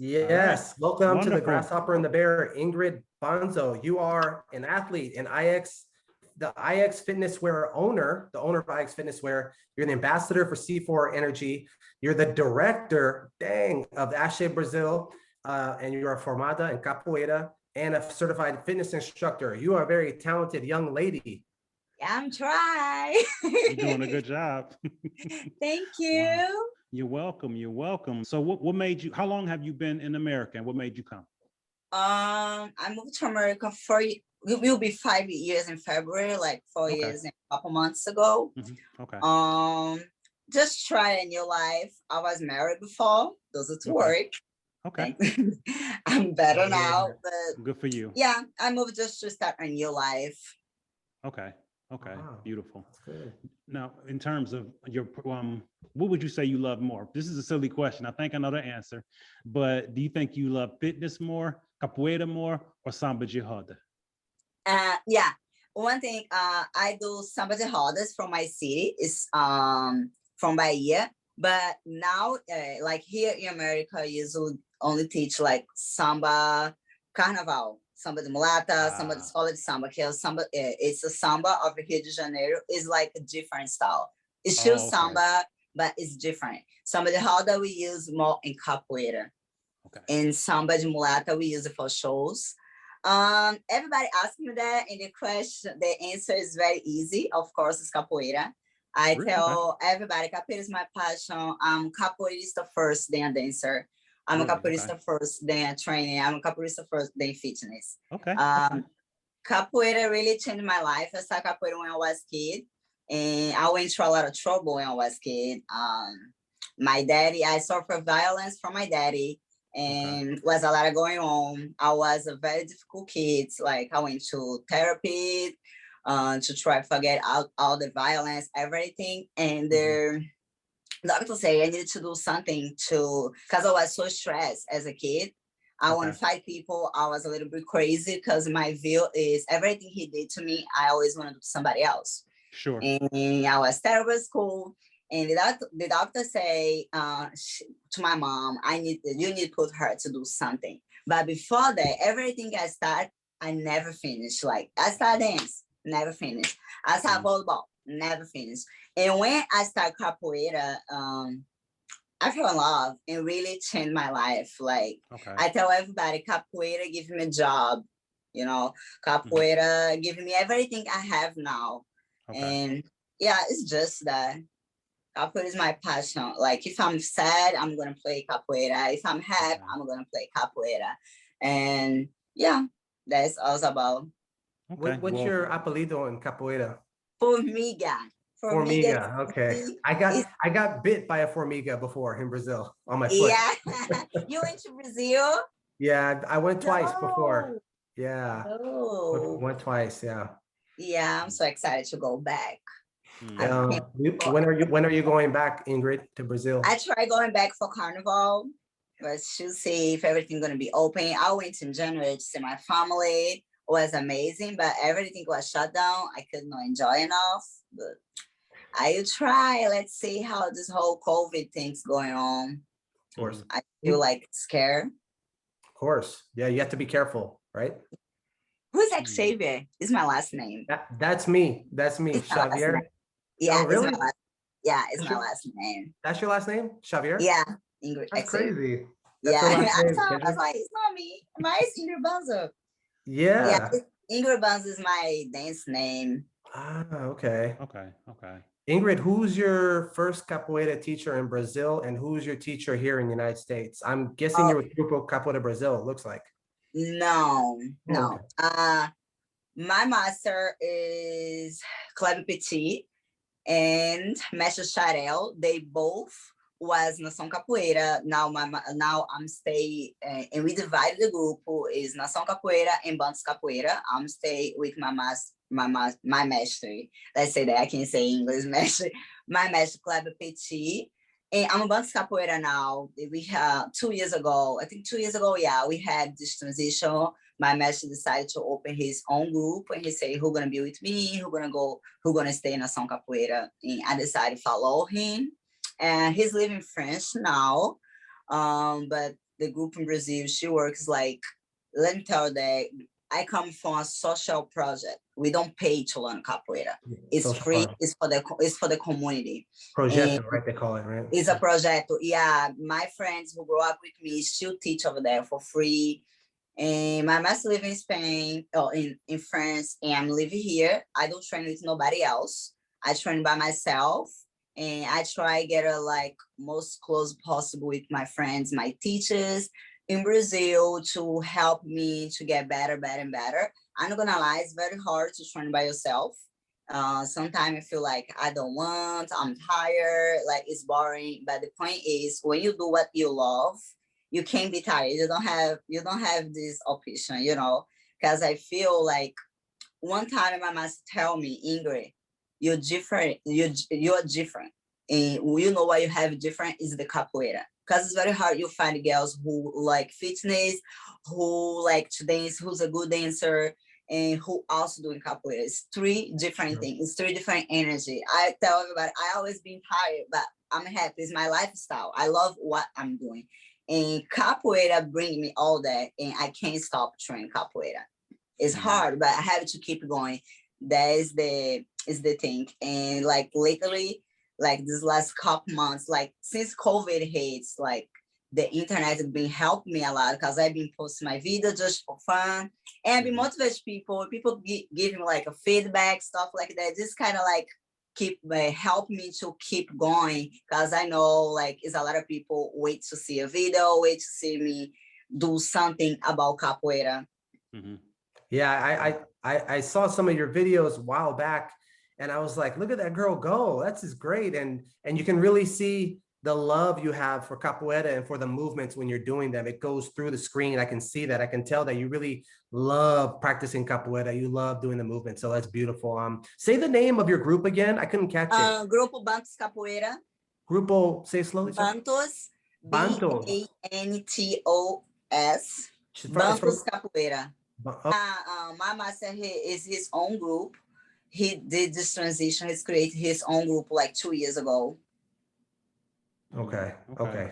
Yes, welcome to the Wonderful. Grasshopper and the Bear, Ingrid Banzo. You are an athlete, the IX Fitness Wear owner, the owner of IX Fitness Wear. You're the ambassador for C4 Energy. You're the director, of Ashe Brazil, and you're a formada in Capoeira and a certified fitness instructor. You are a very talented young lady. I'm trying. You're doing a good job. Thank you. Wow. You're welcome. You're welcome. So what made you, how long have you been in America and what made you come? I moved to America it will be 5 years in February, like 4 years and a couple months ago. Okay. Just try a new life. I was married before, doesn't work. Okay. I'm better now, but good for you. Yeah, I moved just to start a new life. Okay. Okay. Wow. Beautiful. That's good. Now, in terms of your, what would you say you love more? This is a silly question. I think I know the answer, but do you think you love fitness more, capoeira more, or samba de roda? Yeah. One thing, I do samba de rodas from my city, is from Bahia, but now, like here in America, usually only teach like samba carnaval. Samba de mulata, samba de escola de samba, que é samba, it's a samba of Rio de Janeiro, is like a different style. It's still samba, but it's different. Samba de roda we use more in capoeira. Okay. And samba de mulata we use it for shows. Everybody asks me that, and the answer is very easy. Of course, it's capoeira. I tell everybody, capoeira is my passion. I'm capoeirista first, then a dancer. I'm a capoeirista first, then training. I'm a capoeirista first, then fitness. Okay. Capoeira really changed my life. I started capoeira when I was a kid, and I went through a lot of trouble when I was a kid. My daddy, I suffered violence from my daddy, and was a lot going on. I was a very difficult kid. Like I went to therapy to try to forget all the violence, everything, and doctor say I needed to do something because I was so stressed as a kid. I want to fight people. I was a little bit crazy because my view is everything he did to me, I always want to do to somebody else. Sure. And I was terrible at school. And the doctor say to my mom, you need to put her to do something. But before that, everything I start, I never finished. Like I start dance, never finished. I start volleyball, never finished. And when I start capoeira, I fell in love and really changed my life. Like I tell everybody, capoeira give me a job, capoeira give me everything I have now. And yeah, it's just that capoeira is my passion. Like if I'm sad, I'm gonna play capoeira. If I'm happy, I'm gonna play capoeira. And yeah, that's all about. What's your apelido in capoeira? Formiga. Formiga. Okay. I got bit by a formiga before in Brazil on my foot. Yeah. You went to Brazil? Yeah, I went twice before. Yeah. Oh. Went twice, yeah. Yeah, I'm so excited to go back. When are you going back, Ingrid, to Brazil? I try going back for Carnival, but to see if everything's gonna be open. I went in January to see my family. It was amazing, but everything was shut down. I could not enjoy enough. But I will try. Let's see how this whole COVID thing's going on. Of course. I feel like scared. Of course. Yeah, you have to be careful, right? Who's Xavier? Is my last name. That's me. That's me, Xavier. Yeah, oh, really? It's my last name. That's your last name? Xavier? Yeah. Ingrid. That's crazy. That's I was like, it's not me. Mine is Ingrid Banzo. Yeah. Ingrid Banzo is my dance name. Ah, okay. Okay. Ingrid, who's your first capoeira teacher in Brazil and who's your teacher here in the United States? I'm guessing you're with Grupo Capoeira Brazil, it looks like. No. Okay. My master is Cleve Petit and Mestre Charel. They both was Nação Capoeira. Now I'm stay and we divided the group is Nação Capoeira and Banzo Capoeira. I'm stay with my mestre. Let's say that I can say English mestre. My mestre Cleve Petit. And I'm a Banzo Capoeira now. We had 2 years ago, yeah, we had this transition. My master decided to open his own group and he said, who's gonna be with me? Who's gonna stay in Nação Capoeira? And I decided to follow him. And he's living in France now. But the group in Brazil, she works like, let me tell you that I come from a social project. We don't pay to learn capoeira. It's Social free. project. It's for the community. Projeto, And right? They call it, right? it's a project. Yeah, my friends who grew up with me still teach over there for free. And my master live in Spain or in France, and I'm living here. I don't train with nobody else. I train by myself, and I try get a like most close possible with my friends, my teachers in Brazil to help me to get better, better and better. I'm not gonna lie, it's very hard to train by yourself. Sometimes I feel like I don't want, I'm tired, like it's boring. But the point is, when you do what you love, you can't be tired. You don't have this option, you know. Because I feel like one time my master tell me, Ingrid, you're different. You're different, and you know what you have different is the capoeira. Because it's very hard you find girls who like fitness, who like to dance, who's a good dancer, and who also doing capoeira. It's three different things. It's three different energy. I tell everybody, I always been tired, but I'm happy. It's my lifestyle. I love what I'm doing. And capoeira bring me all that, and I can't stop training capoeira. It's hard, but I have to keep going. That is the thing. And like lately, like this last couple months, like since COVID hits, like the internet has been helping me a lot because I've been posting my video just for fun and be motivate people. People give me like a feedback, stuff like that. Just kind of like keep help me to keep going because I know like it's a lot of people wait to see a video, wait to see me do something about capoeira. Mm-hmm. Yeah, I saw some of your videos a while back, and I was like, look at that girl go. That's just great. And you can really see the love you have for capoeira and for the movements when you're doing them. It goes through the screen. I can see that. I can tell that you really love practicing capoeira. You love doing the movement. So that's beautiful. Say the name of your group again. I couldn't catch it. Grupo Bantos Capoeira. Grupo, say it slowly. Bantos. Banto. Bantos. Bantos Capoeira. My master is his own group. He did this transition. He's created his own group like 2 years ago. Okay.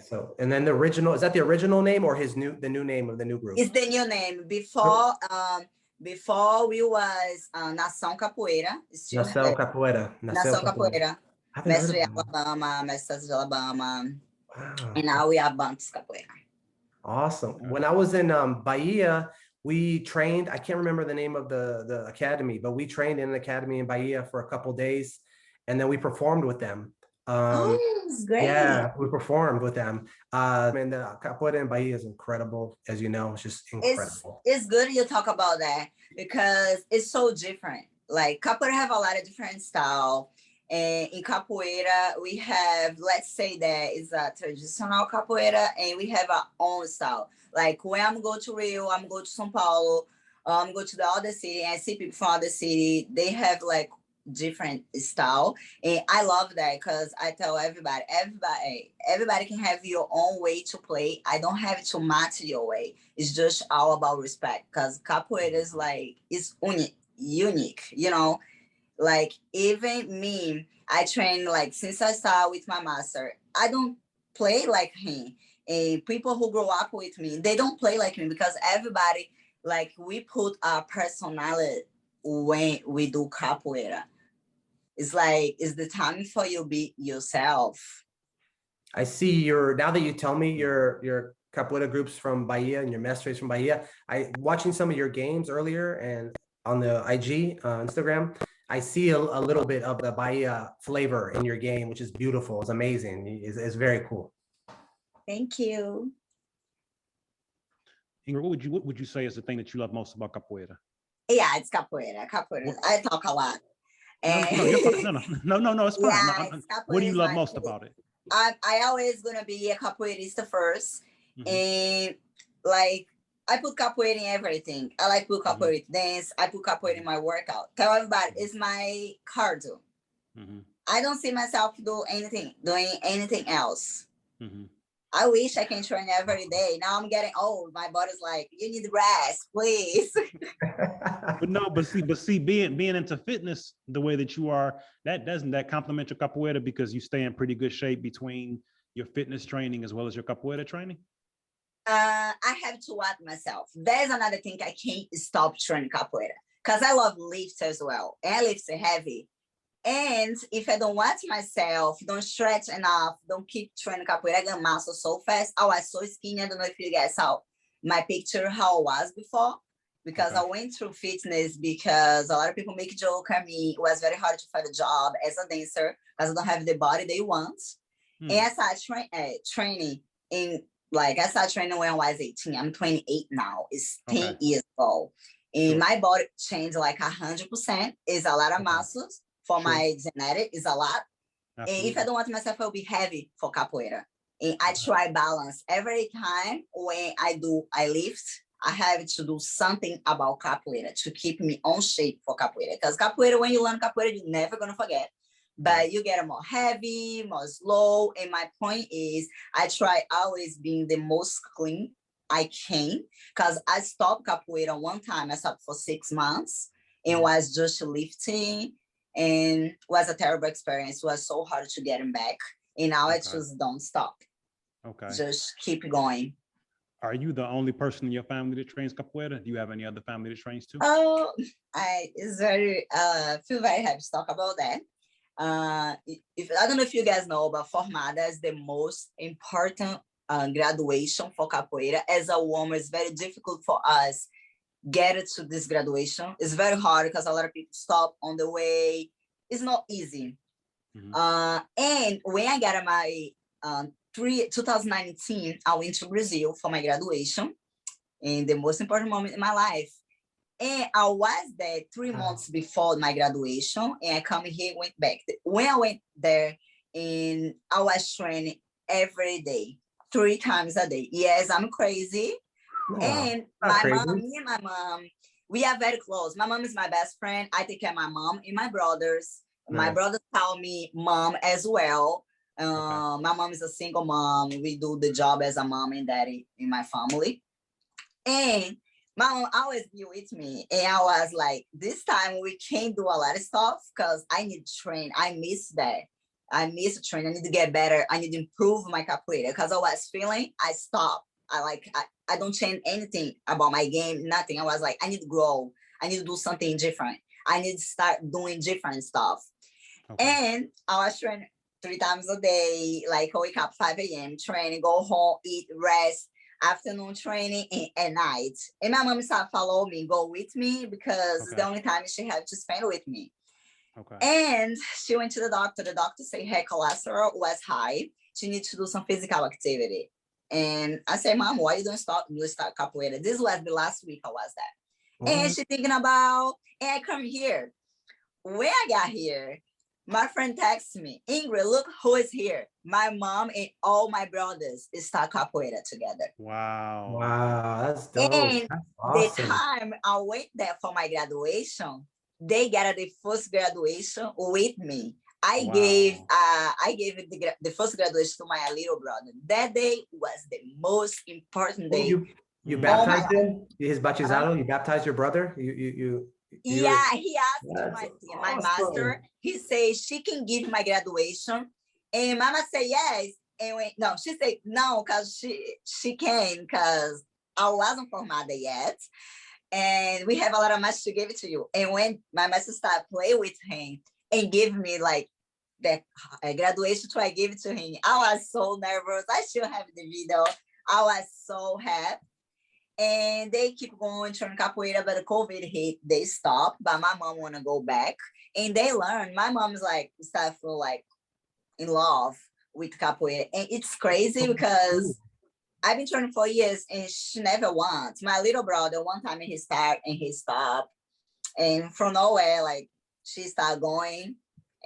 So, and then the original, is that the original name or the new name of the new group? It's the new name. Before we was Nação Capoeira. Nação Capoeira. Nação Capoeira. Mestre Alabama, Mestres de Alabama. Wow. And now we are Bantos Capoeira. Awesome. When I was in Bahia, we trained, I can't remember the name of the academy, but we trained in an academy in Bahia for a couple of days, and then we performed with them. It's great. Yeah, we performed with them. And the capoeira in Bahia is incredible, as you know. It's just incredible. It's good you talk about that because it's so different. Like capoeira have a lot of different style. And in capoeira, we have, let's say that it's a traditional capoeira, and we have our own style. Like when I'm going to Rio, I'm going to São Paulo, I'm going to the other city, and I see people from other city, they have like different style. And I love that because I tell everybody can have your own way to play. I don't have to match your way. It's just all about respect because capoeira is like, it's unique, you know? Like even me, I train like since I started with my master, I don't play like him. And people who grow up with me, they don't play like me because everybody, like we put our personality when we do capoeira. It's like, it's the time for you be yourself. I see now that you tell me your capoeira groups from Bahia and your mestres from Bahia, watching some of your games earlier and on the IG, Instagram, I see a little bit of the Bahia flavor in your game, which is beautiful. It's amazing. It's very cool. Thank you. Ingrid, what would you say is the thing that you love most about capoeira? Yeah, it's capoeira. Capoeira. I talk a lot. No, you're fine. No, it's fine. Yeah, what do you love most about it? I always gonna be a capoeirista first, and like I put capoeira in everything. I like put capoeira dance. I put capoeira in my workout. Tell everybody it's my cardio. I don't see myself doing anything else. I wish I can train every day. Now I'm getting old. My body's like, you need rest, please. but see, being into fitness the way that you are, that complement your capoeira because you stay in pretty good shape between your fitness training as well as your capoeira training? I have to watch myself. There's another thing I can't stop training capoeira because I love lift as well. And I lift heavy. And if I don't watch myself, don't stretch enough, don't keep training capoeira, I get muscle so fast. I was so skinny. I don't know if you guys saw my picture how I was before, because I went through fitness because a lot of people make joke at me. It was very hard to find a job as a dancer because I don't have the body they want. And I started training in, like, I started training when I was 18. I'm 28 now. It's 10 years ago. And my body changed like 100%. It's a lot of muscles. For my genetic, is a lot. Absolutely. And if I don't want myself, I'll be heavy for capoeira. And I try balance. Every time when I lift, I have to do something about capoeira to keep me on shape for capoeira. Because capoeira, when you learn capoeira, you're never going to forget. But you get more heavy, more slow. And my point is, I try always being the most clean I can. Because I stopped capoeira one time. I stopped for 6 months. And was just lifting. And it was a terrible experience. It was so hard to get him back. And now I just don't stop. Just keep going. Are you the only person in your family that trains capoeira? Do you have any other family that trains too? Oh, I feel very happy to talk about that. I don't know if you guys know, but formada is the most important graduation for capoeira. As a woman, it's very difficult for us get it to this graduation. It's very hard because a lot of people stop on the way. It's not easy. And when I got my 2019, I went to Brazil for my graduation, and the most important moment in my life. And I was there 3 months before my graduation, and I come here, went back. When I went there, and I was training every day, 3 times a day. Yes, I'm crazy. And me and my mom, we are very close. My mom is my best friend. I take care of my mom and my brothers. My brothers call me mom as well. My mom is a single mom. We do the job as a mom and daddy in my family. And my mom always be with me. And I was like, this time we can't do a lot of stuff because I need to train. I miss that. I miss training. I need to get better. I need to improve my capoeira because I was feeling I stopped. I don't change anything about my game, nothing. I was like, I need to grow. I need to do something different. I need to start doing different stuff. And I was training 3 times a day, like wake up 5 a.m., training, go home, eat, rest, afternoon training, and at night. And my mom started follow me, go with me, because it's the only time she had to spend with me. And she went to the doctor. The doctor said her cholesterol was high. She needs to do some physical activity. And I said, Mom, why you don't start capoeira? This was the last week I was there. And she thinking about, and I come here. When I got here, my friend texted me, Ingrid, look who is here. My mom and all my brothers start capoeira together. Wow. Wow, that's dope. And that's awesome. The time I went there for my graduation, they got the first graduation with me. I gave the first graduation to my little brother. That day was the most important day. You baptized him? His bautizado? You baptized your brother? He asked my master. He said she can give my graduation, and Mama said yes. And she said no because she can because I wasn't formada yet, and we have a lot of money to give it to you. And when my master started playing with him and give me like the graduation I gave it to him, I was so nervous. I still have the video. I was so happy. And they keep going to capoeira, but the COVID hit, they stopped. But my mom want to go back, and they learn. My mom's like start feel like in love with capoeira, and it's crazy because I've been training for years, and she never wants. My little brother one time he stopped, and from nowhere like she started going,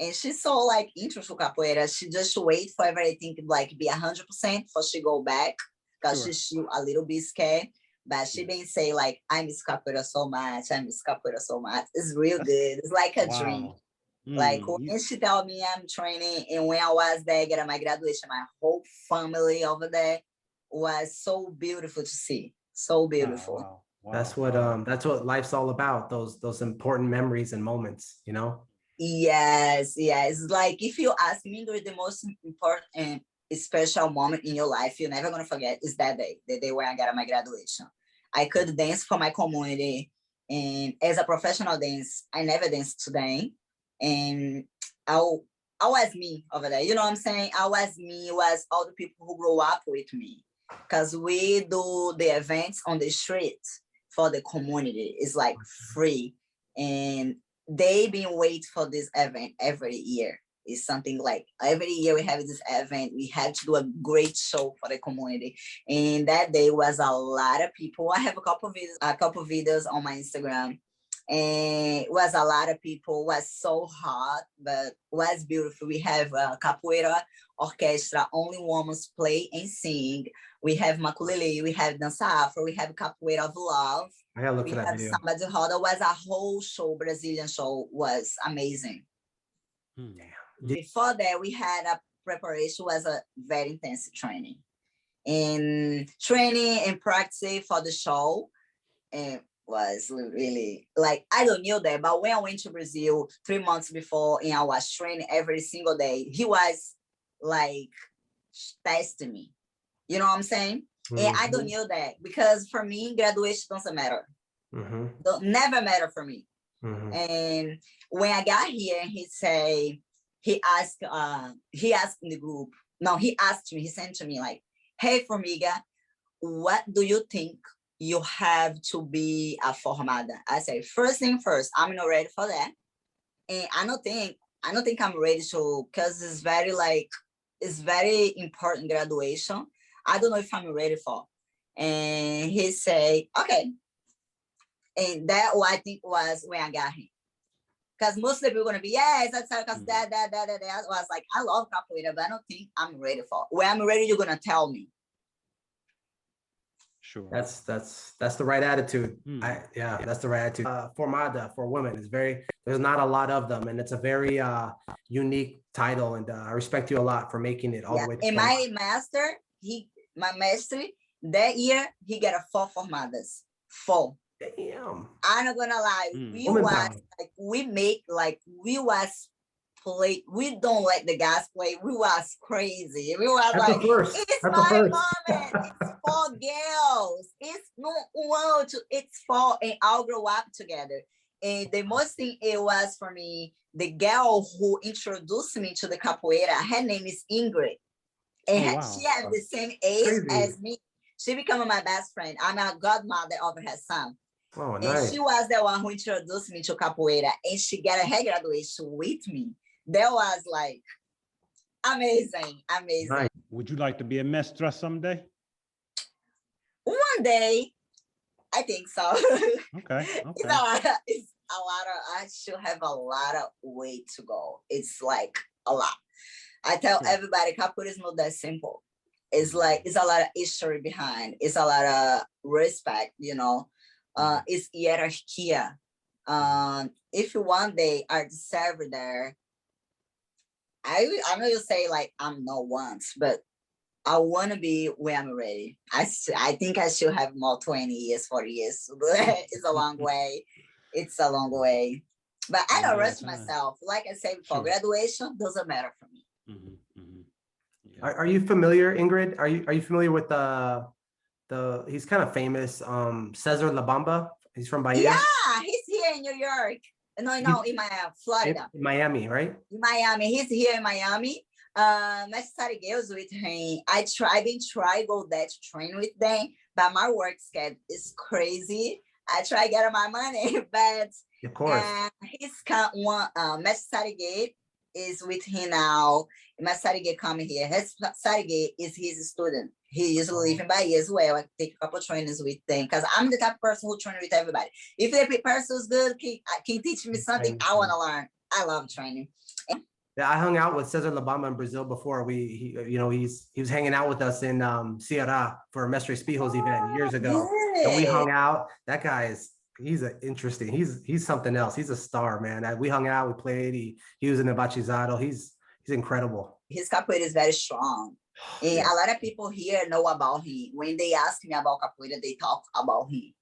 and she's so like interested in capoeira. She just wait for everything to like be 100% before she go back because she's still a little bit scared. But she been say like, I miss capoeira so much. I miss capoeira so much. It's real good. It's like a dream. Like when she tell me I'm training, and when I was there getting my graduation, my whole family over there was so beautiful to see. So beautiful. Wow. That's what life's all about. Those important memories and moments, you know? Yes. Like if you ask me, the most important special moment in your life you're never gonna forget is that day, the day where I got my graduation. I could dance for my community, and as a professional dance, I never danced today, and I I was me over there. You know what I'm saying? I was me, was all the people who grew up with me. Because we do the events on the street for the community. It's like free. And they've been waiting for this event every year. It's something like every year we have this event. We had to do a great show for the community. And that day was a lot of people. I have a couple of videos on my Instagram. And it was a lot of people. It was so hot, but it was beautiful. We have Capoeira orchestra, only women play and sing. We have Makulele, we have Dança Afro, we have Capoeira of Love. I gotta look We for that have video. Samba Dancer. Was a whole show, Brazilian show, was amazing. Before that, we had a preparation, was a very intense training. And training and practice for the show. And was really like, I don't know that, but when I went to Brazil 3 months before and I was training every single day, he was like testing me. You know what I'm saying? And I don't know that because for me, graduation doesn't matter. Don't never matter for me. And when I got here, he asked in the group. No, he asked me, he sent to me like, hey, Formiga, what do you think you have to be a formada? I say, first thing first, I'm not ready for that. And I don't think I'm ready to, because it's very important graduation. I don't know if I'm ready for. And he say, okay. And that what I think was when I got him. Because most of the people are gonna be, yes, that's because that. I was like, I love capoeira, but I don't think I'm ready for. When I'm ready, you're gonna tell me. Sure. That's the right attitude. That's the right attitude. Formada for women is there's not a lot of them, and it's a very unique title, and I respect you a lot for making it all the way to and my master, that year, he got a 4 formadas. 4. Damn. I'm not gonna lie. We don't let the guys play. We was crazy. We was That's like, it's my moment. It's for girls. It's not one to, it's for, and I'll grow up together. And the most thing it was for me, the girl who introduced me to the capoeira, her name is Ingrid. And she has the same age as me. She became my best friend. I'm a godmother of her son. Oh, and nice. She was the one who introduced me to capoeira, and she got her graduation with me. That was like amazing. Nice. Would you like to be a mestra someday? One day, I think so. Okay. It's a lot of, I should have a lot of way to go. It's like a lot. I tell everybody, capoeira is not that simple. It's like, it's a lot of history behind. It's a lot of respect, you know. It's hierarchy. If you one day are deserved there, I know you say like I'm not once, but I want to be where I'm ready. I think I should have more 20 years, 40 years. It's a long way. It's a long way. But I don't rush myself. Like I said before, graduation doesn't matter for me. Are you familiar, Ingrid? Are you familiar with he's kind of famous, Cesar La Bamba? He's from Bahia. Yeah, he's here in New York. No, in Florida. In Miami, right? In Miami. He's here in Miami. I started girls with him. I didn't try go there to train with them, but my work schedule is crazy. I try get my money, but of course, he's one. Mestre is with him now. Mestre coming here. Mestre is his student. He usually live in Bahia as well. I take a couple trainings with them because I'm the type of person who train with everybody. If the person is good, can teach me something, I want to learn. I love training. Yeah, I hung out with Cesar La Bamba in Brazil before. He was hanging out with us in Ceará for Mestre Espijos event years ago, and we hung out. That guy he's interesting. He's something else. He's a star, man. We hung out. We played. He was in the bachizado. He's incredible. His capoeira is very strong. And a lot of people here know about him. When they ask me about capoeira, they talk about him.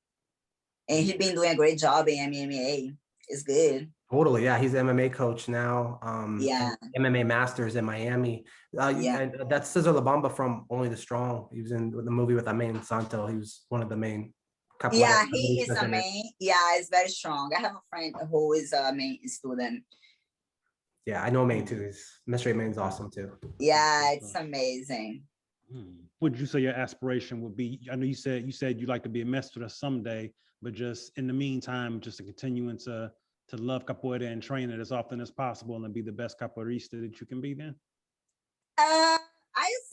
And he's been doing a great job in MMA. It's good. Totally. Yeah, he's an MMA coach now. Yeah, And MMA Masters in Miami. yeah, And that's Cesar Labamba from Only the Strong. He was in the movie with Amin Santo. He was one of the main yeah. He is capoeiristas a in it. main. Yeah, it's very strong. I have a friend who is a main student. Yeah, I know Maine Hmm. too. Mystery Maine's awesome too. Yeah, it's amazing. Would you say your aspiration would be? I know you said you'd like to be a master someday, but just in the meantime, just to continuing to love capoeira and train it as often as possible and be the best capoeirista that you can be. Then, I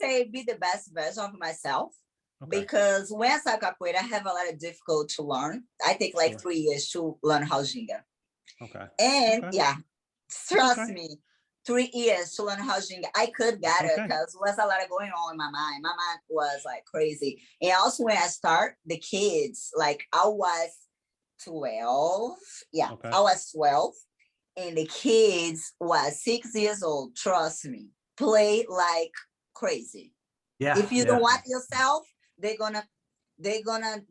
say be the best version of myself okay, because when I start capoeira, I have a lot of difficult to learn. I take like sure, 3 years to learn how ginga. okay, And okay, yeah, that's trust okay, me, 3 years to learn how ginga. I could that's get it okay. because there was a lot of going on in my mind. My mind was like crazy. And also when I start, the kids, like I was 12. Yeah, Okay. I was 12. And the kids was 6 years old. Trust me, play like crazy. Yeah, If you don't yeah. want yourself, they're gonna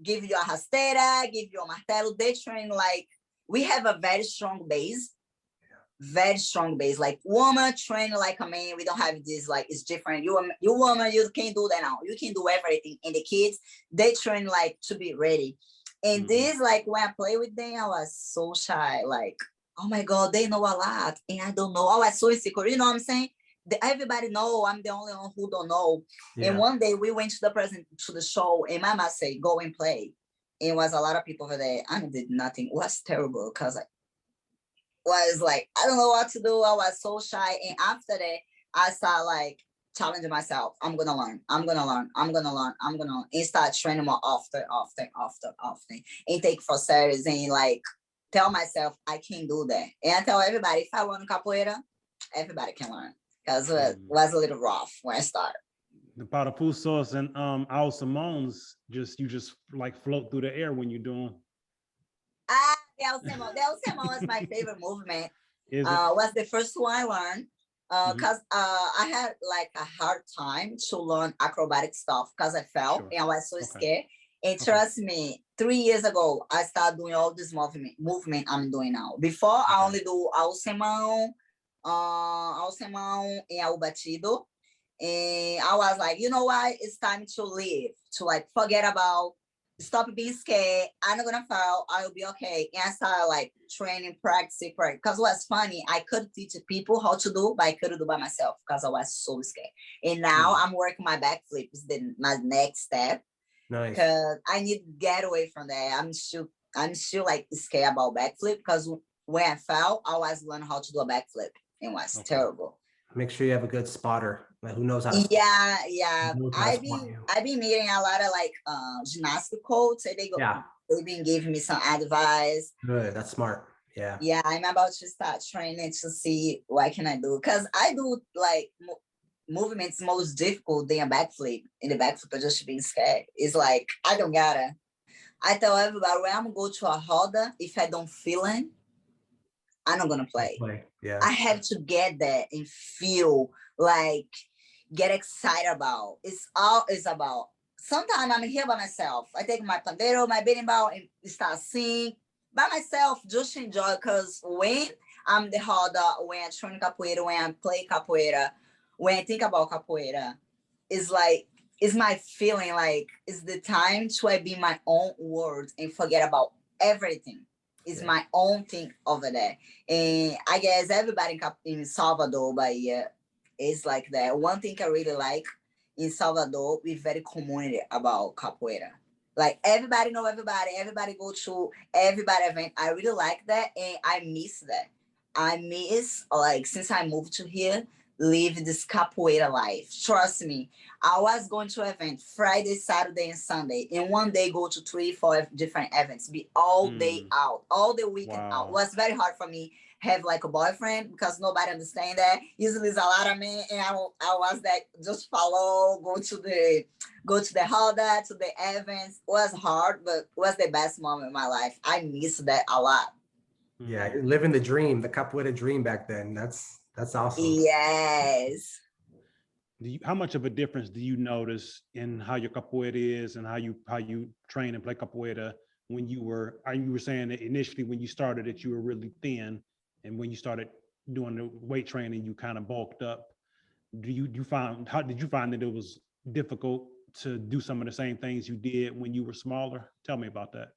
give you a rasteira, give you a martelo. They train like we have a very strong base, very strong base. Like woman train like a man. We don't have this like it's different. You woman, you can't do that now. You can do everything. And the kids, they train like to be ready. And this like when I play with them, I was so shy. Like, oh my god, they know a lot, and I don't know. I was so insecure. You know what I'm saying? Everybody know I'm the only one who don't know. And Yeah. one day we went to the show, and Mama said, "Go and play." And it was a lot of people over there. I did nothing. It was terrible because was like, I don't know what to do. I was so shy. And after that, I started like challenging myself. I'm gonna learn. I'm gonna learn. I'm gonna learn. I'm gonna learn. And start training more often. And take for serious and like tell myself I can do that. And I tell everybody if I learn capoeira, everybody can learn. Because it was a little rough when I started. The Parafusos and Al Simone's you just like float through the air when you're doing. Del Simon was my favorite movement. Is it? Was the first one I learned because I had like a hard time to learn acrobatic stuff because I fell Sure. and I was so Okay. scared. And trust me, 3 years ago, I started doing all this movement I'm doing now. Before, I only do Alcemão and Al Batido. And I was like, you know what? It's time to live, to like forget about, stop being scared. I'm not gonna fail. I'll be okay. And I started like training, practicing. Because what's funny, I could teach people how to do, but I couldn't do by myself because I was so scared. And now I'm working my backflip. Is my next step. Nice. Because I need to get away from that. I'm still like scared about backflip because when I fell, I was learning how to do a backflip. It was terrible. Make sure you have a good spotter. Like, who knows how to Yeah. I've been meeting a lot of like gymnastic coaches. They've been giving me some advice. Good. That's smart. Yeah. Yeah, I'm about to start training to see what can I do. Because I do like movements most difficult than a backflip. In the backflip, I just being scared. It's like I don't gotta. I tell everybody when I'm gonna go to a roda, if I don't feel it, I'm not gonna play. Yeah. I have to get there and feel like get excited about. It's about. Sometimes I'm here by myself. I take my pandero, my berimbau, and start singing by myself, just enjoy. Because when I'm the roda, when I train capoeira, when I play capoeira, when I think about capoeira, it's like it's my feeling like it's the time to be my own words and forget about everything. It's my own thing over there. And I guess everybody in Salvador, Bahia, is like that. One thing I really like in Salvador, we're very community about capoeira. Like everybody know everybody go to everybody event. I really like that and I miss that. I miss like since I moved to here, live this capoeira life. Trust me. I was going to event Friday, Saturday, and Sunday, and one day go to 3, 4 different events, be all day out, all the weekend out. It was very hard for me have like a boyfriend because nobody understand that. Usually it's a lot of men, and I was that just follow, go to the roda, to the events. It was hard, but it was the best moment in my life. I miss that a lot. Yeah, you're living the dream, the capoeira dream back then. That's awesome. Yes. How much of a difference do you notice in how your capoeira is and how you train and play capoeira when you were saying that initially when you started that you were really thin and when you started doing the weight training, you kind of bulked up. Did you find that it was difficult to do some of the same things you did when you were smaller? Tell me about that.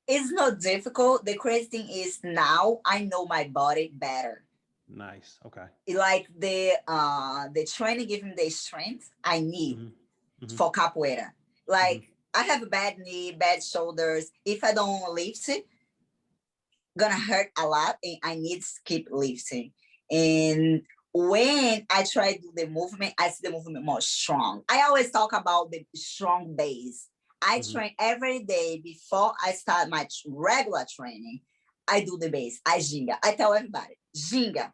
It's not difficult. The crazy thing is now I know my body better. Nice. Okay. Like the training giving me the strength I need for capoeira. Like I have a bad knee, bad shoulders. If I don't lift it, gonna hurt a lot, and I need to keep lifting. And when I try to do the movement, I see the movement more strong. I always talk about the strong base. I train every day before I start my regular training. I do the base. I ginga. I tell everybody, ginga.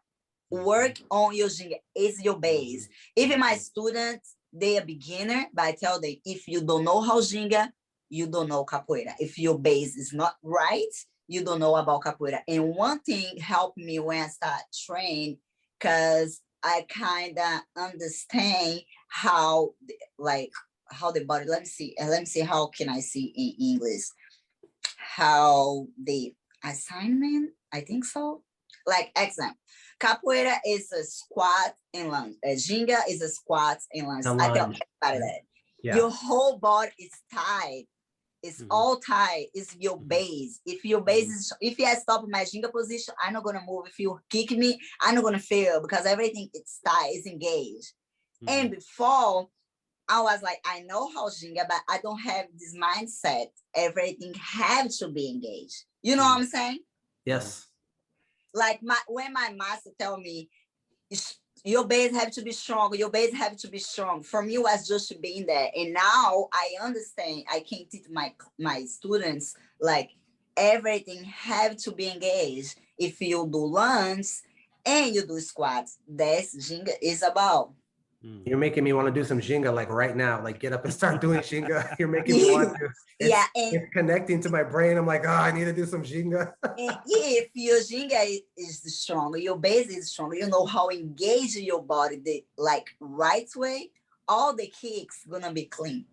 Work on your ginga. It's your base. Even my students, they are beginner, but I tell them, if you don't know how ginga, you don't know capoeira. If your base is not right, you don't know about capoeira. And one thing helped me when I start training, because I kind of understand how, like, how the body, let me see how can I see in English, how the assignment, I think so. Like example, capoeira is a squat and lunge. Ginga is a squat and lunge. I tell everybody that. Yeah. Your whole body is tight. It's all tight. It's your base. If your base is, if I stop in my ginga position, I'm not gonna move. If you kick me, I'm not gonna feel, because everything is tight, it's engaged. And before, I was like, I know how ginga, but I don't have this mindset. Everything have to be engaged. You know what I'm saying? Yes. Like when my master tell me, your base have to be strong, your base have to be strong. For me, it was just being there. And now I understand, I can teach my students, like, everything have to be engaged. If you do lunge and you do squats, that's ginga is about. You're making me want to do some ginga like right now, like get up and start doing ginga. You're making me want to. It's connecting to my brain. I'm like, oh, I need to do some ginga. And if your ginga is stronger, your base is stronger, you know how engage your body the like right way, all the kicks gonna be clean.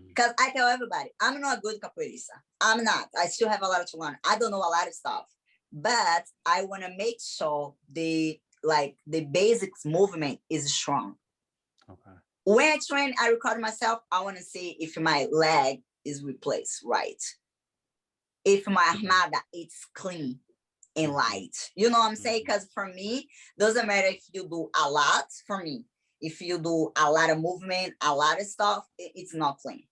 Because I tell everybody, I'm not a good capoeirista. I'm not. I still have a lot to learn. I don't know a lot of stuff, but I want to make sure the basics movement is strong. Okay. When I train, I record myself. I want to see if my leg is replaced right. If my armada it's clean and light. You know what I'm saying? Because for me, doesn't matter if you do a lot. For me, if you do a lot of movement, a lot of stuff, it's not clean.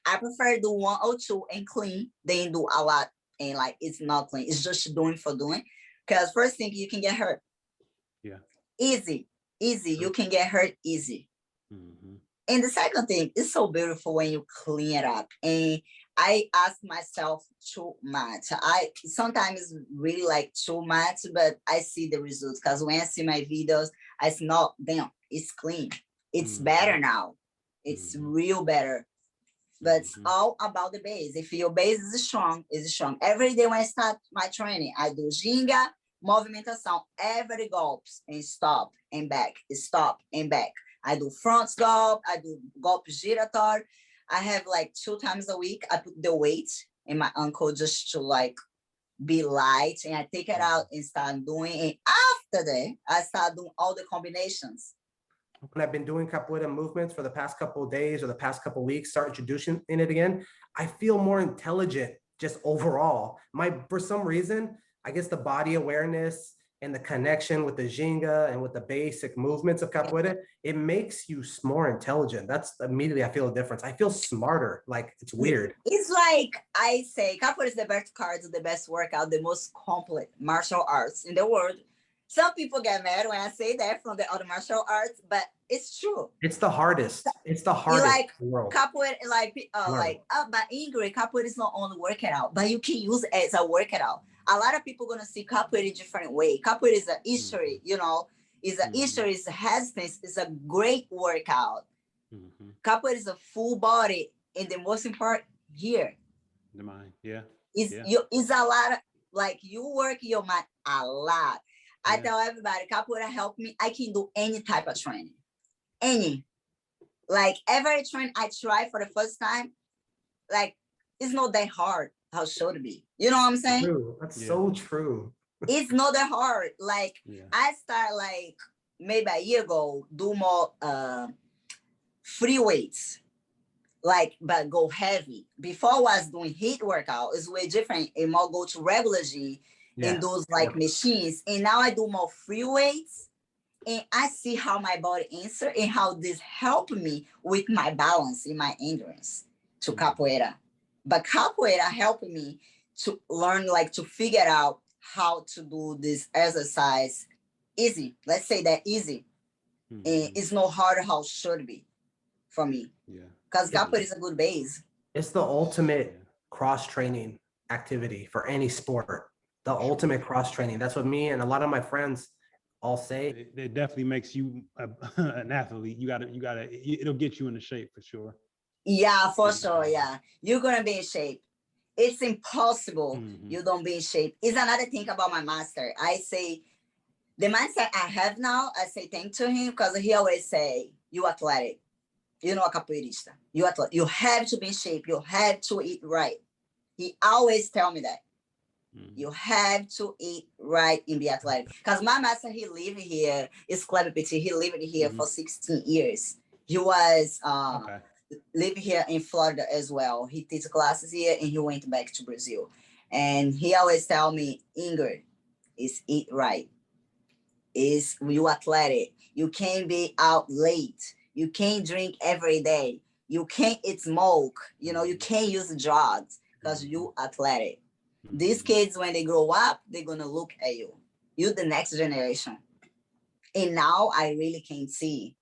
I prefer do 1 or 2 and clean than do a lot and like it's not clean. It's just doing for doing. Because first thing, you can get hurt. Yeah. Easy. You can get hurt easy. And the second thing, it's so beautiful when you clean it up. And I ask myself too much. I sometimes really like too much, but I see the results, because when I see my videos, I see, no, damn, it's clean. It's better now. It's real better. But it's all about the base. If your base is strong, it's strong. Every day when I start my training, I do ginga, movimentação, every golpes, and stop and back, stop and back. I do front golpe, I do golpe giratório. I have like 2 times a week, I put the weight in my ankle just to like be light, and I take it out and start doing it. After that, I start doing all the combinations. When I've been doing capoeira movements for the past couple of days or the past couple of weeks, start introducing in it again, I feel more intelligent just overall. For some reason, I guess the body awareness and the connection with the ginga and with the basic movements of capoeira, it makes you more intelligent. That's immediately I feel a difference. I feel smarter. Like, it's weird. It's like I say, capoeira is the best cards, the best workout, the most complete martial arts in the world. Some people get mad when I say that from the other martial arts, but it's true. It's the hardest. It's the hardest like in the world. Capoeira, but Ingrid, capoeira is not only working out, but you can use it as a workout. A lot of people gonna see capoeira in a different way. Capoeira is a history, you know, is a history, is a hesitance, it's a great workout. Capoeira is a full body, and the most important here, the mind, is a lot of, like, you work your mind a lot. I tell everybody, capoeira helped me. I can do any type of training. Any. Like, every training I try for the first time, like, it's not that hard how it should be. You know what I'm saying? True. That's so true. It's not that hard. Like Yeah. I start like maybe a year ago, do more free weights, like but go heavy. Before I was doing HIIT workout, it's way different. And more go to regular G in those like machines. And now I do more free weights. And I see how my body answer and how this helped me with my balance in my endurance to capoeira. But capoeira helped me to learn, like to figure out how to do this exercise easy. Let's say that easy. And it's not harder how it should be for me. Yeah. Because capoeira is a good base. It's the ultimate cross-training activity for any sport. The ultimate cross-training. That's what me and a lot of my friends all say. It definitely makes you an athlete. It'll get you into shape for sure. Yeah, for sure. Yeah. You're going to be in shape. It's impossible you don't be in shape. It's another thing about my master. I say, the mindset I have now, I say thank to him because he always say, you athletic. You know, a capoeirista. You have to be in shape. You have to eat right. He always tell me that. You have to eat right and be athletic. Because my master, he lived here. It's Clever Petit. He lived here for 16 years. He was lived here in Florida as well. He teach classes here and he went back to Brazil. And he always tell me, Ingrid, is eat right. Is you athletic. You can't be out late. You can't drink every day. You can't eat smoke. You know, you can't use drugs because you athletic. These kids, when they grow up, they're going to look at you. You're the next generation. And now I really can see.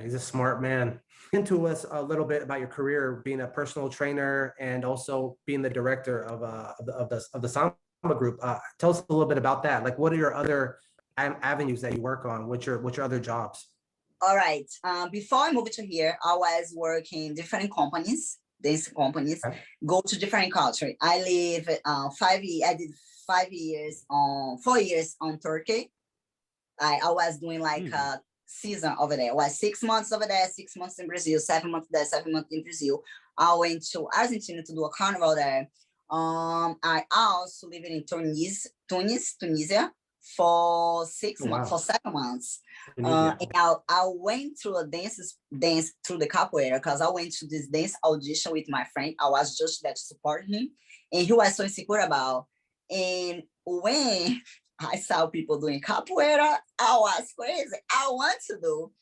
He's a smart man. Into us a little bit about your career, being a personal trainer and also being the director of the Samba group. Tell us a little bit about that. Like, what are your other avenues that you work on? What's your other jobs? All right. Before I moved to here, I was working in different companies, dance companies, go to different countries. I live 5 years. I did 4 years on Turkey. I was doing like a season over there. I was 6 months over there, 6 months in Brazil, 7 months there, 7 months in Brazil. I went to Argentina to do a carnival there. I also lived in Tunisia for 6 months, for 7 months. And I went through a dance through the capoeira because I went to this dance audition with my friend. I was just there to support him, and he was so insecure about. And when I saw people doing capoeira, I was crazy. I want to do,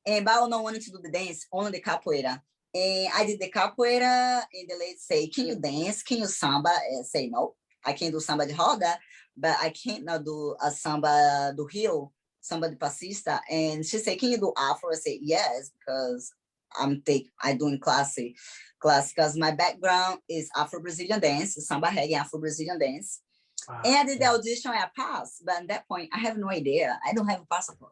but I don't wanted to do the dance, only the capoeira. And I did the capoeira, and the lady say, "Can you dance? Can you samba?" And I say, "No, I can't do samba de roda, but I can't not do a samba do Rio, samba de passista." And she said, "Can you do Afro?" I said, "Yes," because I doing class because my background is Afro-Brazilian dance, samba reggae, Afro-Brazilian dance. And I did the audition, I passed, but at that point, I have no idea. I don't have a passport.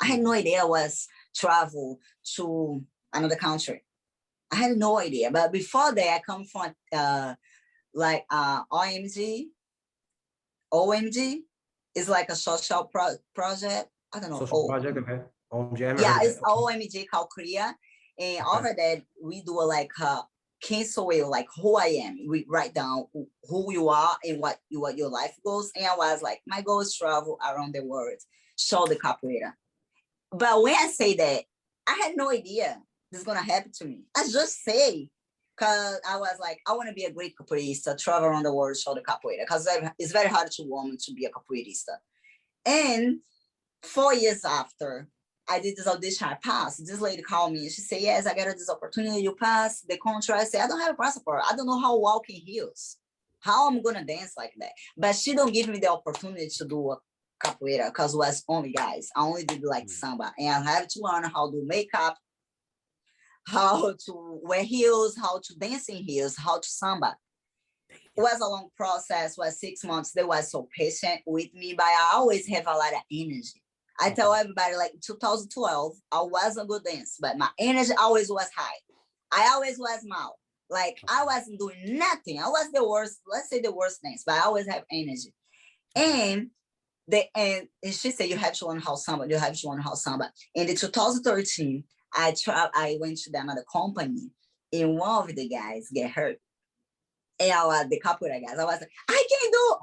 I had no idea I was travel to another country. I had no idea. But before that, I come from OMG is like a social project. I don't know. Social project, okay. OMG, yeah, it's OMG called Korea. And over that, we do like cancel like who I am. We write down who you are and what your life goals. And I was like, my goal is travel around the world, show the capoeira. But when I say that, I had no idea this is gonna happen to me. I just say, because I was like, I want to be a great capoeirista, travel around the world, show the capoeira, because it's very hard to woman to be a capoeirista. And 4 years after I did this audition, I passed. This lady called me and she said, "Yes, I got this opportunity. You passed the contract." I said, "I don't have a passport. I don't know how to walk in heels. How I'm gonna dance like that?" But she don't give me the opportunity to do a capoeira because it was only guys. I only did like samba, and I have to learn how to do makeup, how to wear heels, how to dance in heels, how to samba. It was a long process. It was 6 months. They were so patient with me, but I always have a lot of energy. I tell everybody, like 2012, I wasn't good dance, but my energy always was high. I always was mild. Like I wasn't doing nothing. I was the worst, let's say the worst dance, but I always have energy. And she said, "You have to learn how samba. You have to learn how samba." In the 2013, I went to another company, and one of the guys get hurt. And I was the capoeira guys. I was like, I can't do.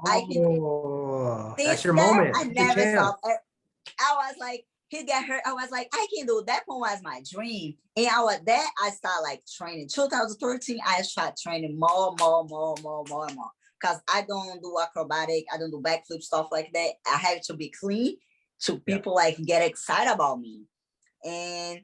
Oh, Since that's your then, moment. I Your never chance. stopped. I was like, he got hurt. I was like, I can do that. One was my dream. And I started like training. 2013, I started training more. Because I don't do acrobatic, I don't do backflip stuff like that. I have to be clean so people like get excited about me. And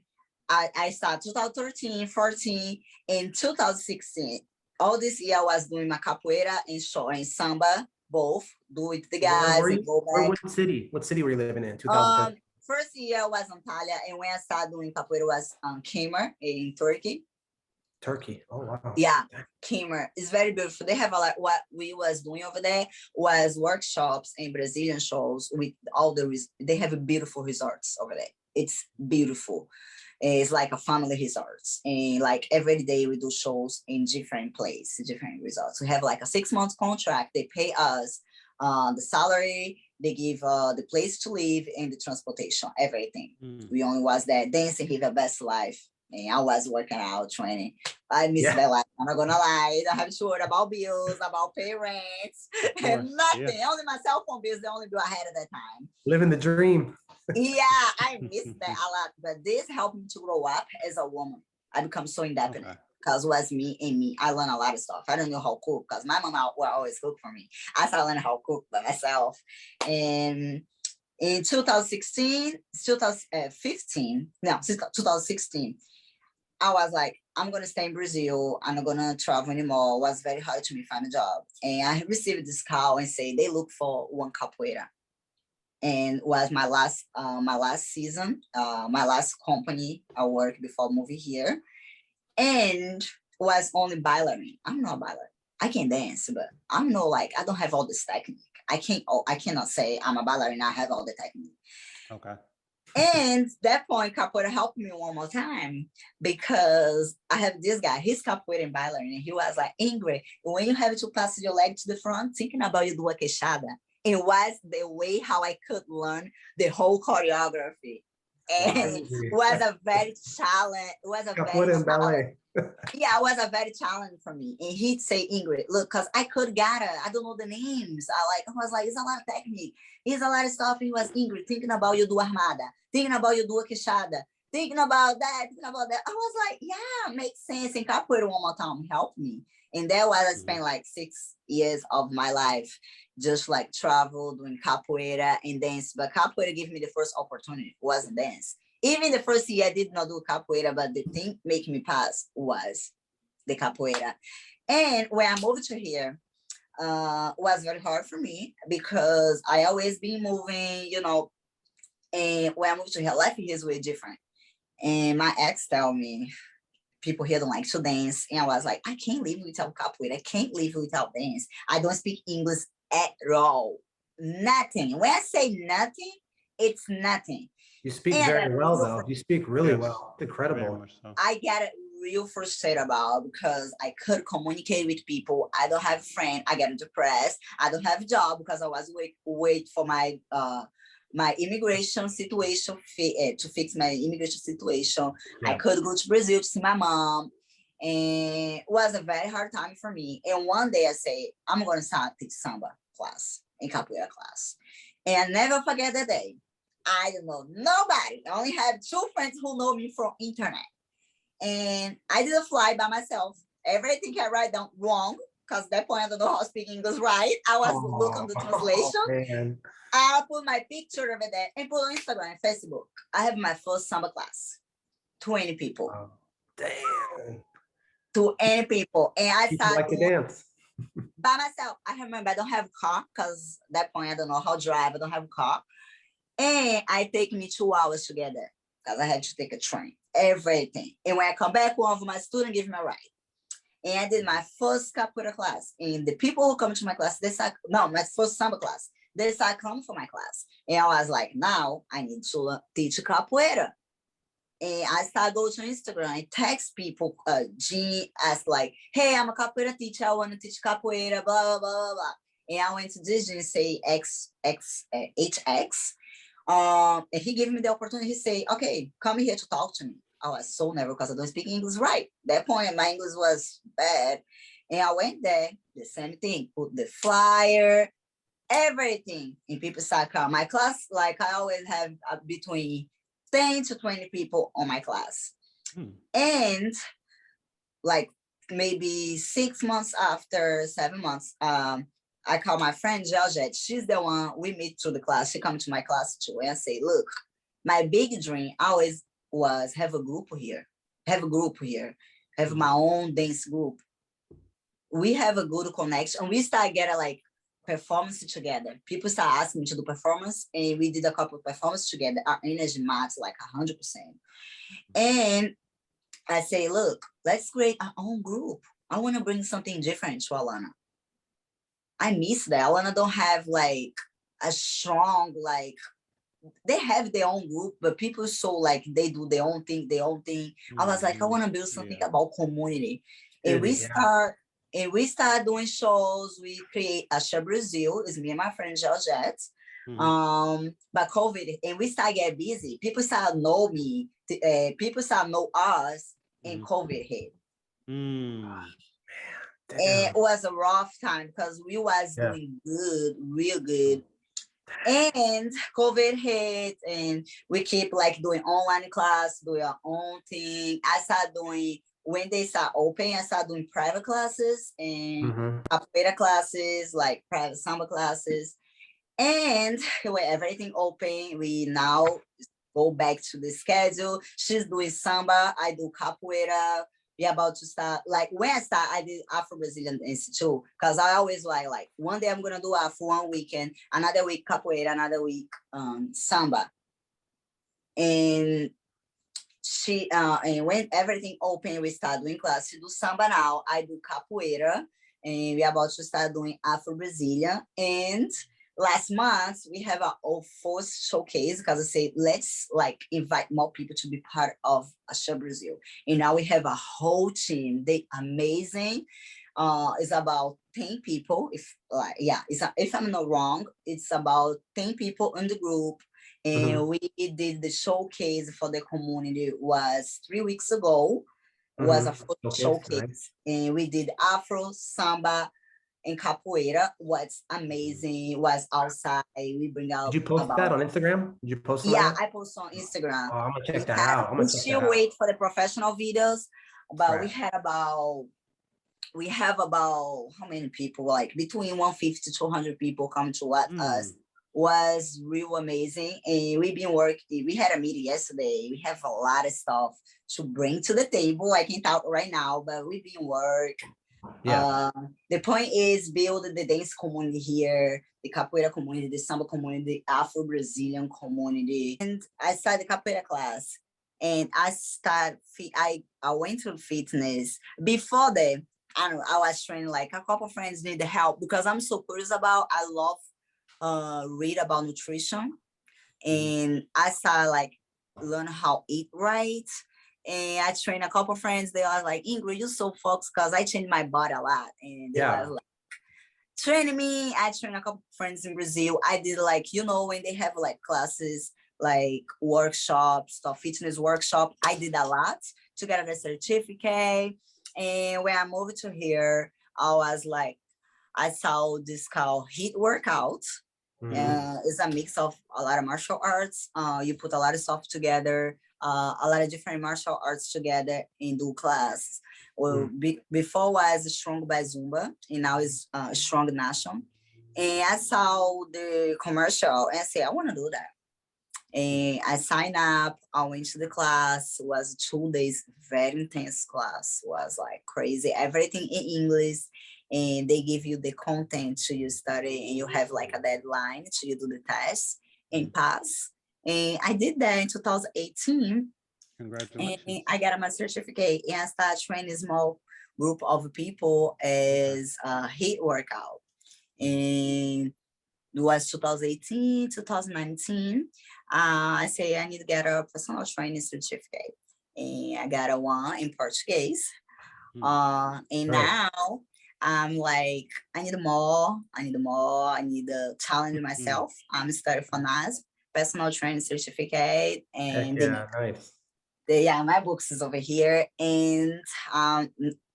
I started 2013, 14, and 2016. All this year I was doing my capoeira and samba, both. Do it with the guys and go back. What city? What city were you living in? 2013. First year was Antalya, and when I started doing capoeira was Kemer in Turkey. Turkey. Oh wow. Yeah, Kemer is very beautiful. They have a lot. What we was doing over there was workshops and Brazilian shows with all they have a beautiful resorts over there. It's beautiful. It's like a family resorts, and like every day we do shows in different places, different resorts. We have like a 6 months contract. They pay us the salary, they give the place to live and the transportation, everything. We only was there dancing, live the best life. And I was working out, training. I miss that life. I'm not gonna lie. I don't have to worry about bills, about pay rents, and nothing. Only my cell phone bills, the only bill I had at that time. Living the dream. Yeah, I miss that a lot. But this helped me to grow up as a woman. I become so independent because it was me and me. I learned a lot of stuff. I don't know how to cook because my mom will always cook for me. I started learning how to cook by myself. And in 2016, 2016, I was like, I'm going to stay in Brazil. I'm not going to travel anymore. It was very hard to me find a job. And I received this call and say they look for one capoeira. And was my last season, my last company I worked before moving here. And was only bailarin. I'm not bailarin. I can dance, but I'm not like, I don't have all this technique. I cannot say I'm a bailarin. I have all the technique. Okay. And that point, capoeira helped me one more time because I have this guy, he's capoeira and bailarin, and he was like, Ingrid, when you have to pass your leg to the front, thinking about you do a queixada. It was the way how I could learn the whole choreography. And it was a very challenge. It was a very ballet. Yeah, it was a very challenge for me. And he'd say, Ingrid, look, because I could get it. I don't know the names. I was like, it's a lot of technique. It's a lot of stuff. He was, Ingrid, thinking about you do armada, thinking about you do a queixada, thinking about that, thinking about that. I was like, yeah, makes sense. And capoeira one more time helped me. And that was I spent like 6 years of my life just like travel, doing capoeira and dance. But capoeira gave me the first opportunity, wasn't dance. Even the first year I did not do capoeira, but the thing making me pass was the capoeira. And when I moved to here, was very hard for me because I always been moving, you know, and when I moved to here, life here is way different. And my ex told me, people here don't like to dance. And I was like, I can't live without capoeira. I can't live without dance. I don't speak English at all. Nothing. When I say nothing, it's nothing. You speak very well, though. You speak really well. It's incredible. So. I get real frustrated about because I could communicate with people. I don't have friends. I get depressed. I don't have a job because I was wait for my my immigration situation to fix my immigration situation. Yeah. I could go to Brazil to see my mom. And it was a very hard time for me. And one day I say, I'm going to start teach samba class and capoeira class. And I never forget that day. I don't know nobody. I only have 2 friends who know me from internet. And I did a fly by myself. Everything I write down wrong, because at that point I don't know how to speak English right. I was looking the translation. I put my picture over there and put on Instagram and Facebook. I have my first samba class. 20 people. Oh, damn. 20 people. And I started like to dance. By myself. I remember I don't have a car because at that point I don't know how to drive. I don't have a car. And it take me 2 hours to get there because I had to take a train, everything. And when I come back, one of my students gave me a ride. And I did my first capoeira class. And the people who come to my class, my first samba class, they started coming for my class. And I was like, now I need to teach capoeira. And I started going to Instagram and text people. Jean asked like, hey, I'm a capoeira teacher. I want to teach capoeira, blah, blah, blah, blah. And I went to this and say HX. And he gave me the opportunity. He said, okay, come here to talk to me. I was so nervous because I don't speak English right. At that point, my English was bad. And I went there, the same thing, put the flyer, everything. And people start coming. My class, like I always have between 10 to 20 people on my class. And like maybe 6 months after, 7 months, I call my friend Georgette. She's the one we meet to the class. She come to my class too, and I say, look, my big dream always was have a group here, have my own dance group. We have a good connection. We start getting like performance together. People start asking me to do performance, and we did a couple of performances together. Our energy matched like 100%. And I say, look, let's create our own group. I want to bring something different to Alana. I miss that. Alana don't have like a strong, like, they have their own group, but people so like they do their own thing. I was like, I want to build something about community. And we start doing shows. We create Asha Brazil. It's me and my friend Georgette. But COVID, and we start get busy. People start know me. People start know us, and COVID hit. And it was a rough time because we was doing good, real good. And COVID hit, and we keep like doing online class, doing our own thing. I started doing, when they start open, I started doing private classes and capoeira classes, like private samba classes. And when everything open, we now go back to the schedule. She's doing samba, I do capoeira. We're about to start, like when I start, I did Afro-Brazilian dance too, because I always like one day I'm gonna do Afro, one weekend, another week capoeira, another week samba. And she and when everything open, we start doing class. She do samba now, I do capoeira, and we're about to start doing Afro-Brazilian. And last month we have our first showcase because I say let's like invite more people to be part of Asha Brazil. And now we have a whole team. They amazing. It's about 10 people. If I'm not wrong, it's about 10 people in the group. And we did the showcase for the community was 3 weeks ago. Was a full showcase, nice. And we did Afro, samba, and capoeira. Was amazing. Was outside. We bring out. Did you post that on Instagram? Did you post? Yeah, I post on Instagram. Oh, I'm gonna check that out. We still wait for the professional videos, but we have about how many people? Like between 150 to 200 people come to us. Was real amazing, and we've been working. We had a meeting yesterday. We have a lot of stuff to bring to the table. I can't talk right now, but we've been working. The point is build the dance community here, the capoeira community, the samba community, the Afro-Brazilian community. And I started the capoeira class, and I went to fitness. Before that, I was training, like a couple of friends need the help because I'm so curious about, I love read about nutrition, and I started like learn how to eat right. And I trained a couple of friends. They are like, Ingrid, you're so focused because I changed my body a lot. And they were like, training me. I trained a couple of friends in Brazil. I did like, when they have like classes, like workshops, stuff, fitness workshop. I did a lot to get a certificate. And when I moved to here, I was like, I saw this called HIIT workout. It's a mix of a lot of martial arts. You put a lot of stuff together. A lot of different martial arts together and do class. Well, before was Strong by Zumba, and now it's Strong Nation. And I saw the commercial and I said, I want to do that. And I signed up. I went to the class. It was 2 days, very intense class. It was like crazy. Everything in English. And they give you the content to you study, and you have like a deadline to you do the test and pass. And I did that in 2018. Congratulations. And I got my certificate, and I started training a small group of people as a HIIT workout. And it was 2018, 2019. I say I need to get a personal training certificate. And I got a one in Portuguese. And now I'm like, I need more. I need to challenge myself. I'm studying for NAS, personal training certificate. And nice. My books is over here. And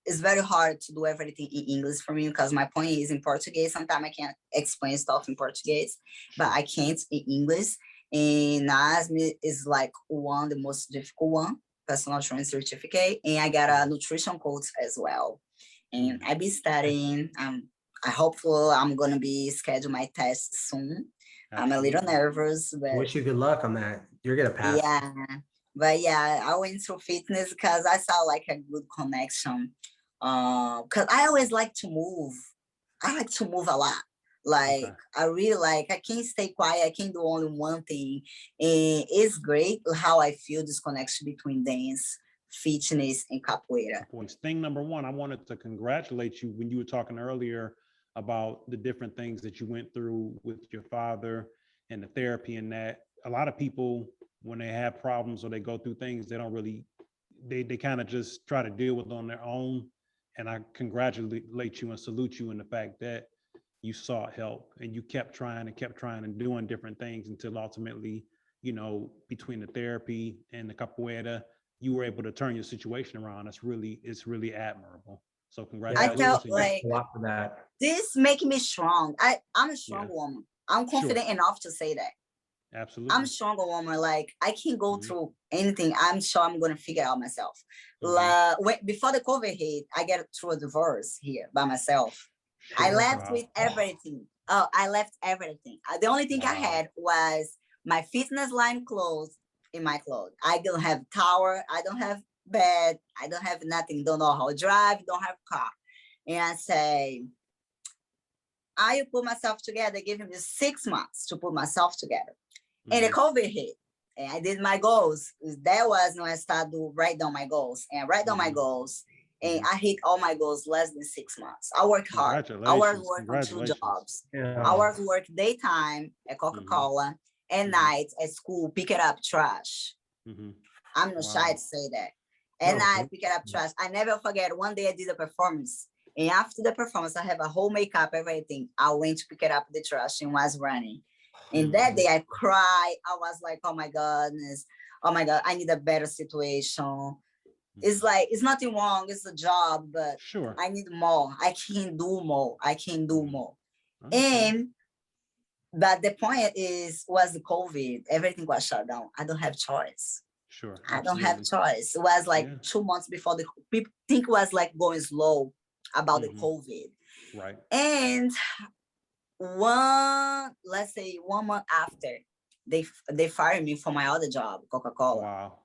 it's very hard to do everything in English for me because my point is in Portuguese. Sometimes I can't explain stuff in Portuguese, but I can't in English. And ASME is like the most difficult one, personal training certificate. And I got a nutrition coach as well. And I be studying. I hopefully I'm gonna be schedule my test soon. I'm a little nervous, but wish you good luck on that. You're gonna pass. yeah. But yeah, I went to fitness because I saw like a good connection. Because I always like to move. I like to move a lot. Like I really like, I can't stay quiet. I can't do only one thing. And it's great how I feel this connection between dance, fitness, and capoeira. Thing number one, I wanted to congratulate you when you were talking earlier about the different things that you went through with your father and the therapy and that. A lot of people, when they have problems or they go through things, they don't really, they kind of just try to deal with it on their own. And I congratulate you and salute you in the fact that you sought help and you kept trying and doing different things until ultimately, you know, between the therapy and the capoeira, you were able to turn your situation around. It's really admirable. So congratulations. I felt like a lot for that. This making me strong. I'm a strong woman. I'm confident enough to say that. Absolutely. I'm a stronger woman. Like I can go through anything. I'm sure I'm gonna figure out myself. Before the COVID hit, I get through a divorce here by myself. I left with everything. Oh, I left everything. The only thing I had was my fitness line clothes in my clothes. I don't have tower. I don't have bed. I don't have nothing. Don't know how to drive. Don't have car. And I say, I put myself together. Give me 6 months to put myself together. And the COVID hit. And I did my goals. That was when I started to write down my goals. And write down my goals. And I hit all my goals less than 6 months. I worked hard. I was working on 2 jobs. I was working daytime at Coca-Cola and nights at school, picking up trash. I'm not shy to say that. And I pick up trash. I never forget, one day I did a performance. And after the performance, I have a whole makeup, everything. I went to pick it up the trash and was running. And that day I cried. I was like, oh my goodness. Oh my God, I need a better situation. It's like, it's nothing wrong. It's a job, but I need more. I can do more. I can do more. But the point was the COVID. Everything was shut down. I don't have choice. I don't have choice. It was like 2 months before the people think it was like going slow about the COVID. Right. And let's say 1 month after, they fired me from my other job, Coca-Cola. Wow.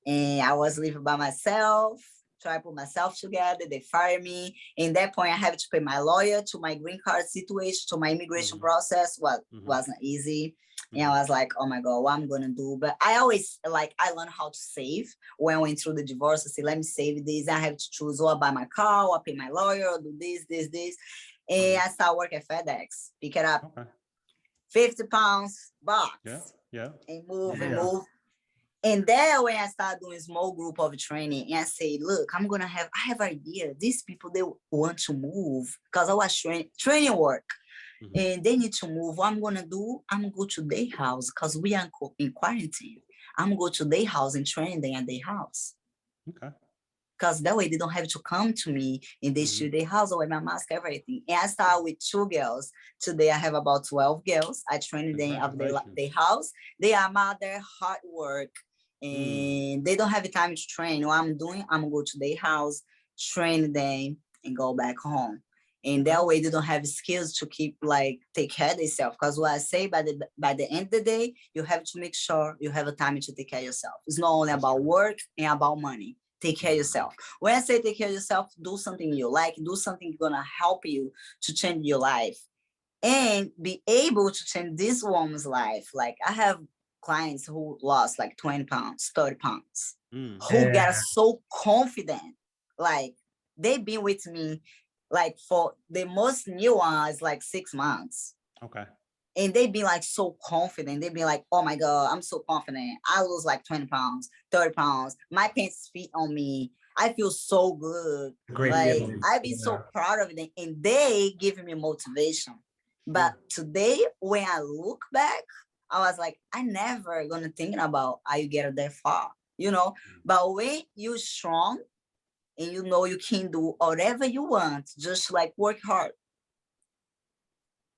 And I was living by myself, try to put myself together. They fired me. In that point, I had to pay my lawyer to my green card situation, to my immigration process. Wasn't easy. And I was like, oh my God, what I'm gonna do? But I always I learned how to save. When I went through the divorce, I said, let me save this. I have to choose or buy my car, or pay my lawyer, or do this. And I started working at FedEx, pick it up, 50 pounds box. And move. And then when I started doing small group of training, and I say, look, I have idea. These people, they want to move because I was training work. And they need to move. What I'm gonna do, I'm gonna go to their house because we are in quarantine. I'm gonna go to their house and train them at their house. Because that way they don't have to come to me and they shoot their house with my mask, everything. And I start with 2 girls. Today I have about 12 girls. I train them at their house. They are mother, hard work, and they don't have the time to train. What I'm doing, I'm gonna go to their house, train them, and go back home. And that way they don't have skills to keep take care of themselves. Because what I say, by the end of the day, you have to make sure you have a time to take care of yourself. It's not only about work and about money. Take care of yourself. When I say take care of yourself, do something you like, do something gonna help you to change your life and be able to change this woman's life. Like I have clients who lost 20 pounds, 30 pounds, who got so confident. Like they've been with me for the most new one is 6 months. And they be so confident. They be like, oh my God, I'm so confident. I lose 20 pounds, 30 pounds. My pants fit on me. I feel so good. I be so proud of them. And they give me motivation. But today, when I look back, I was like, I never gonna think about how you get there far, you know? But when you're strong and you know you can do whatever you want, just like work hard.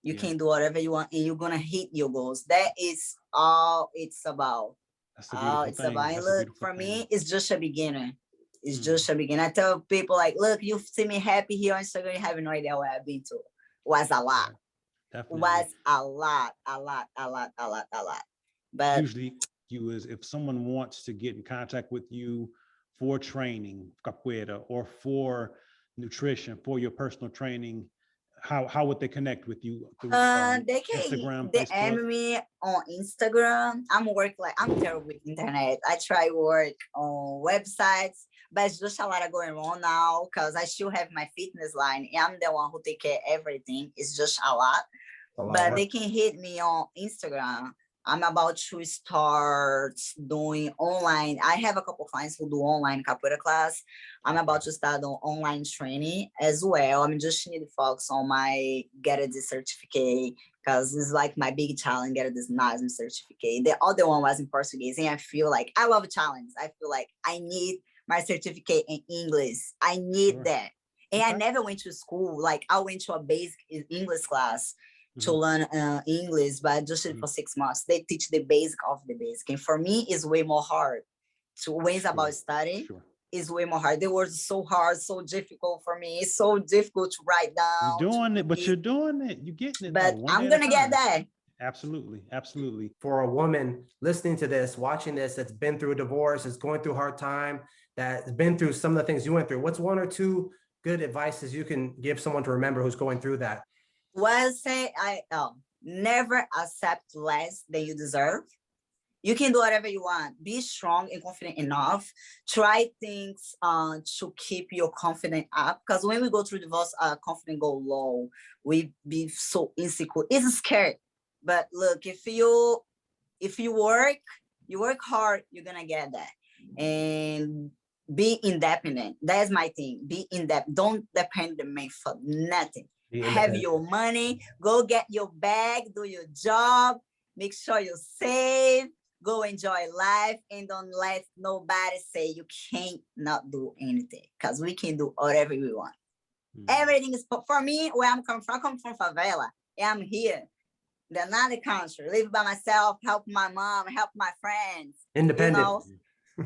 You can do whatever you want, and you're gonna hit your goals. That is all it's about. That's a beautiful It's thing. about. And That's a look, beautiful for thing. me, it's just a beginner. It's just a beginner. I tell people like, look, you see me happy here on Instagram, you have no idea what I've been to. Was a lot. Definitely. Was a lot. But usually you is if someone wants to get in contact with you for training capoeira or for nutrition, for your personal training, how would they connect with you? Through, they can Instagram, DM Facebook? me on Instagram. I'm terrible with internet. I try work on websites, but it's just a lot of going on now because I still have my fitness line. I'm the one who take care of everything. It's just a lot. But they can hit me on Instagram. I'm about to start doing online. I have a couple clients who do online capoeira class. I'm about to start on online training as well. I'm just need to focus on my get this certificate because it's like my big challenge, get this NASM certificate. The other one was in Portuguese, and I feel like I love challenge. I feel like I need my certificate in English. I need that. And I never went to school. Like I went to a basic English class to learn English, but just for 6 months. They teach the basic of the basic. And for me, it's way more hard. To when it's about study, it's way more hard. The words are so hard, so difficult for me. It's so difficult to write down. You're doing it, but you're doing it. You're getting it. But I'm going to get there. Absolutely. Absolutely. For a woman listening to this, watching this, that's been through a divorce, is going through a hard time, that's been through some of the things you went through, what's one or two good advices you can give someone to remember who's going through that? Well, say never accept less than you deserve. You can do whatever you want. Be strong and confident enough. Try things to keep your confidence up. Because when we go through divorce, confidence go low. We be so insecure. It's scary. But look, if you work hard, you're gonna get that. And be independent. That's my thing. Be independent. Don't depend on me for nothing. Have your money, go get your bag, do your job, make sure you save, go enjoy life, and don't let nobody say you can't not do anything, because we can do whatever we want. Everything is, for me, where I'm coming from favela, and I'm here, in another country, live by myself, help my mom, help my friends. Independent. You know,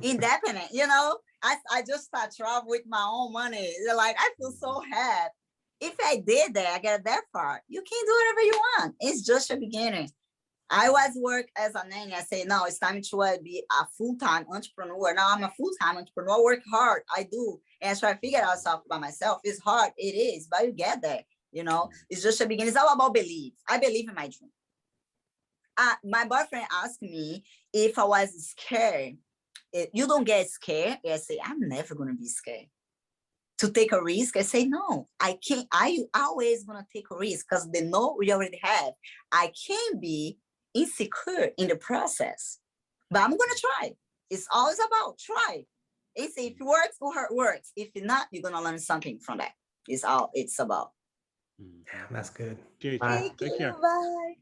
independent, you know, I just start travel with my own money. Like, I feel so happy. If I did that, I got that far. You can do whatever you want. It's just a beginning. I was work as a nanny. I say, no, it's time to be a full-time entrepreneur. Now I'm a full-time entrepreneur. I work hard. I do. And I try to figure out stuff by myself. It's hard. It is, but you get there. You know, it's just a beginning. It's all about belief. I believe in my dream. My boyfriend asked me if I was scared. You don't get scared. I say, I'm never going to be scared. To take a risk, I say, no, I can't. I always gonna take a risk because they know we already have. I can be insecure in the process, but I'm gonna try. It's always about try. It's if it works, it works. If not, you're gonna learn something from that. It's all it's about. Yeah, that's good. Take care. Bye.